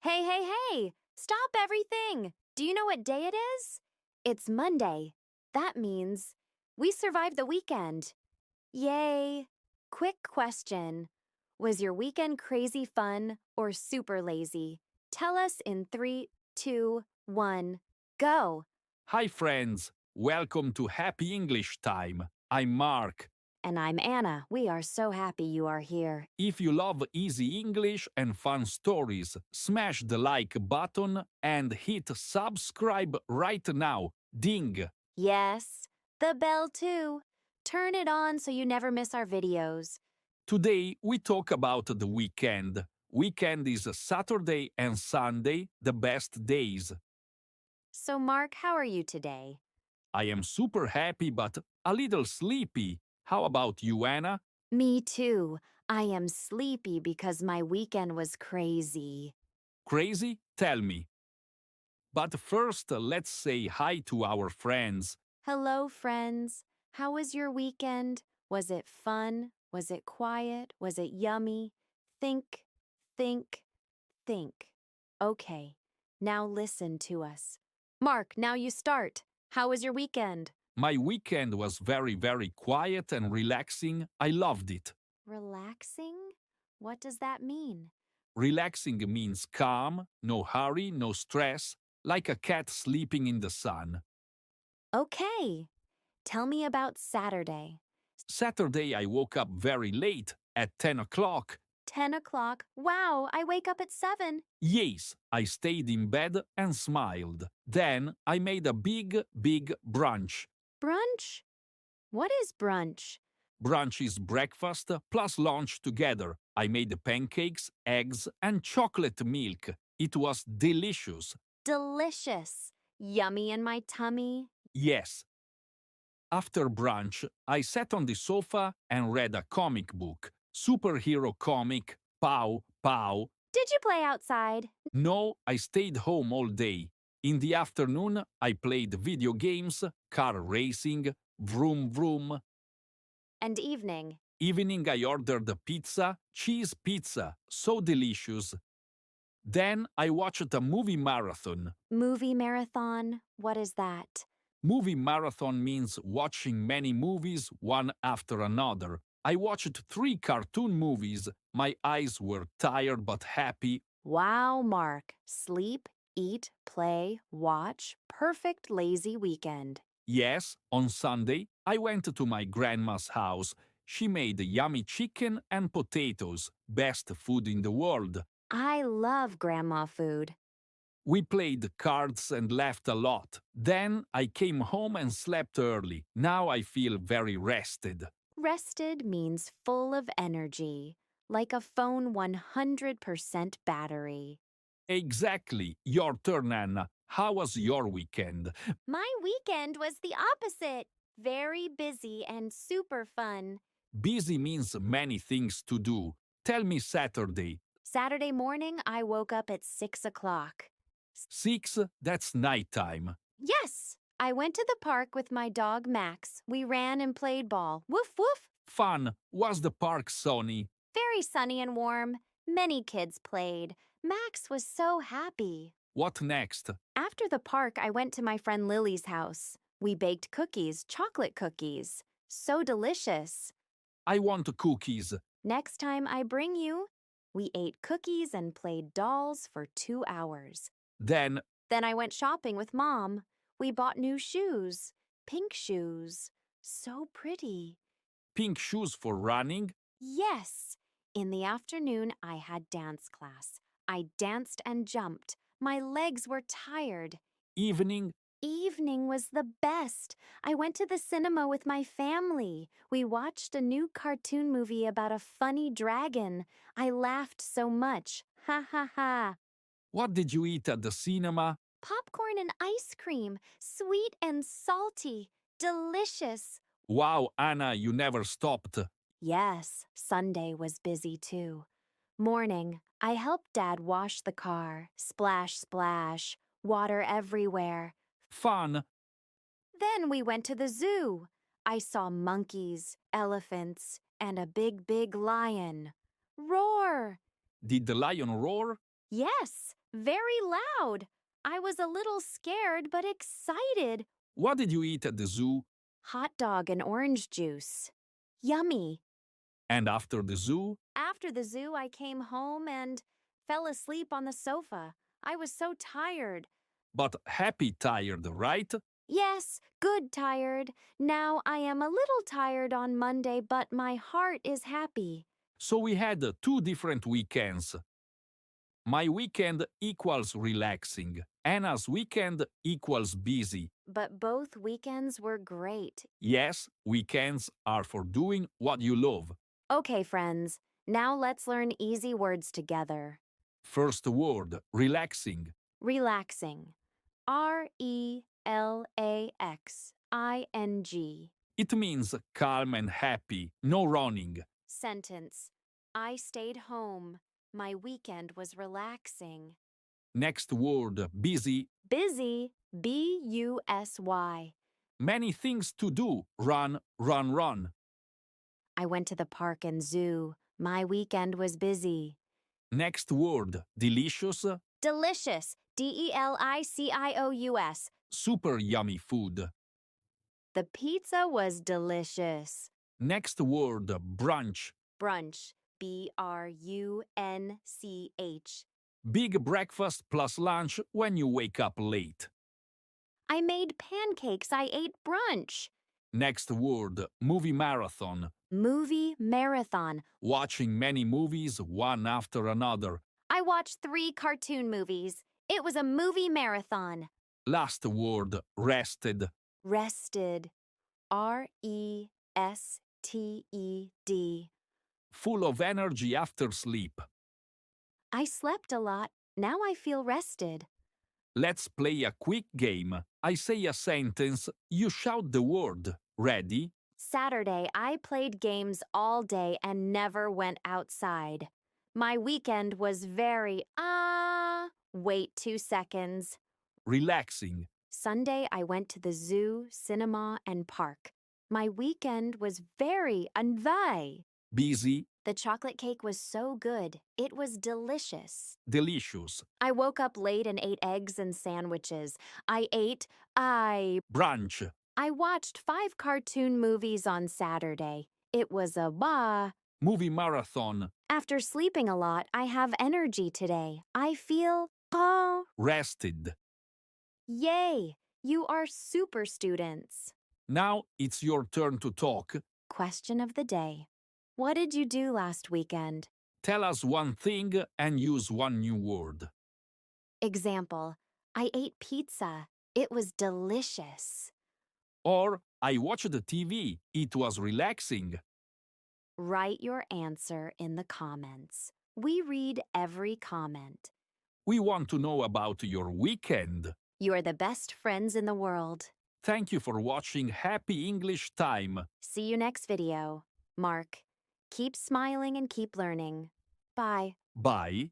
Hey, hey, hey! Stop everything! Do you know what day it is? It's Monday. That means we survived the weekend. Yay! Quick question. Was your weekend crazy fun or super lazy? Tell us in 3, 2, 1, go! Hi, friends. Welcome to Happy English Time. I'm Mark. And I'm Anna. We are so happy you are here. If you love easy English and fun stories, smash the like button and hit subscribe right now. Ding! Yes, the bell too. Turn it on so you never miss our videos. Today we talk about the weekend. Weekend is Saturday and Sunday, the best days. So, Mark, how are you today? I am super happy but a little sleepy. How about you, Anna? Me too. I am sleepy because my weekend was crazy. Crazy? Tell me. But first, let's say hi to our friends. Hello, friends. How was your weekend? Was it fun? Was it quiet? Was it yummy? Think, think, think. Okay, now listen to us. Mark, now you start. How was your weekend? My weekend was very quiet and relaxing. I loved it. Relaxing? What does that mean? Relaxing means calm, no hurry, no stress, like a cat sleeping in the sun. Okay. Tell me about Saturday. Saturday I woke up very late, at 10 o'clock. 10 o'clock. Wow, I wake up at 7. Yes, I stayed in bed and smiled. Then I made a big brunch. Brunch? What is brunch? Brunch is breakfast plus lunch together. I made pancakes, eggs, and chocolate milk. It was delicious. Delicious. Yummy in my tummy. Yes. After brunch, I sat on the sofa and read a comic book. Superhero comic, Pow Pow. Did you play outside? No, I stayed home all day. In the afternoon, I played video games, car racing, vroom vroom. And evening? Evening, I ordered a pizza, cheese pizza, so delicious. Then I watched a movie marathon. Movie marathon? What is that? Movie marathon means watching many movies one after another. I watched 3 cartoon movies. My eyes were tired but happy. Wow, Mark. Sleep, eat, play, watch. Perfect lazy weekend. Yes, on Sunday, I went to my grandma's house. She made yummy chicken and potatoes, best food in the world. I love grandma food. We played cards and laughed a lot. Then I came home and slept early. Now I feel very rested. Rested means full of energy, like a phone 100% battery. Exactly. Your turn, Anna. How was your weekend? My weekend was the opposite. Very busy and super fun. Busy means many things to do. Tell me Saturday. Saturday morning, I woke up at 6 o'clock. 6, that's nighttime. Yes! I went to the park with my dog Max. We ran and played ball. Woof woof! Fun. Was the park sunny? Very sunny and warm. Many kids played. Max was so happy. What next? After the park, I went to my friend Lily's house. We baked cookies, chocolate cookies. So delicious. I want cookies. Next time I bring you. We ate cookies and played dolls for 2 hours. Then Then I went shopping with Mom. We bought new shoes. Pink shoes. So pretty. pink shoes for running. Yes. In the afternoon, I had dance class. I danced and jumped. My legs were tired. Evening. Evening was the best. I went to the cinema with my family. We watched a new cartoon movie about a funny dragon. I laughed so much. Ha ha ha. What did you eat at the cinema? Popcorn and ice cream. Sweet and salty. Delicious. Wow, Anna, you never stopped. Yes, Sunday was busy too. Morning, I helped Dad wash the car. Splash, splash. Water everywhere. Fun. Then we went to the zoo. I saw monkeys, elephants, and a big lion. Roar! Did the lion roar? Yes, Very loud. I was a little scared but excited. What did you eat at the zoo? Hot dog and orange juice. Yummy. And after the zoo? After the zoo, I came home and fell asleep on the sofa. I was so tired. But happy tired, right? Yes, good tired. Now I am a little tired on Monday, but my heart is happy. So we had 2 different weekends. My weekend equals relaxing. Anna's weekend equals busy. But both weekends were great. Yes, weekends are for doing what you love. Okay, friends, now let's learn easy words together. First word, relaxing. Relaxing. RELAXING. It means calm and happy, no running. Sentence. I stayed home. My weekend was relaxing. Next word, busy. Busy. BUSY. Many things to do. Run, run, run. I went to the park and zoo. My weekend was busy. Next word, delicious. Delicious. DELICIOUS. Super yummy food. The pizza was delicious. Next word, brunch. Brunch. BRUNCH. Big breakfast plus lunch when you wake up late. I made pancakes. I ate brunch. Next word, movie marathon. Movie marathon. Watching many movies one after another. I watched 3 cartoon movies. It was a movie marathon. Last word, rested. Rested. RESTED. Full of energy after sleep. I slept a lot. Now I feel rested. Let's play a quick game. I say a sentence, you shout the word. Ready? Saturday, I played games all day and never went outside. My weekend was very, wait 2 seconds. Relaxing. Sunday, I went to the zoo, cinema, and park. My weekend was very Busy. The chocolate cake was so good. It was delicious. Delicious. I woke up late and ate eggs and sandwiches. Brunch. I watched 5 cartoon movies on Saturday. It was a Movie marathon. After sleeping a lot, I have energy today. I feel, Rested. yay! You are super students. Now it's your turn to talk. Question of the day. What did you do last weekend? Tell us one thing and use one new word. Example. I ate pizza. It was delicious. Or, I watched the TV. It was relaxing. Write your answer in the comments. We read every comment. We want to know about your weekend. You are the best friends in the world. Thank you for watching Happy English Time. See you next video. Mark, keep smiling and keep learning. Bye. Bye.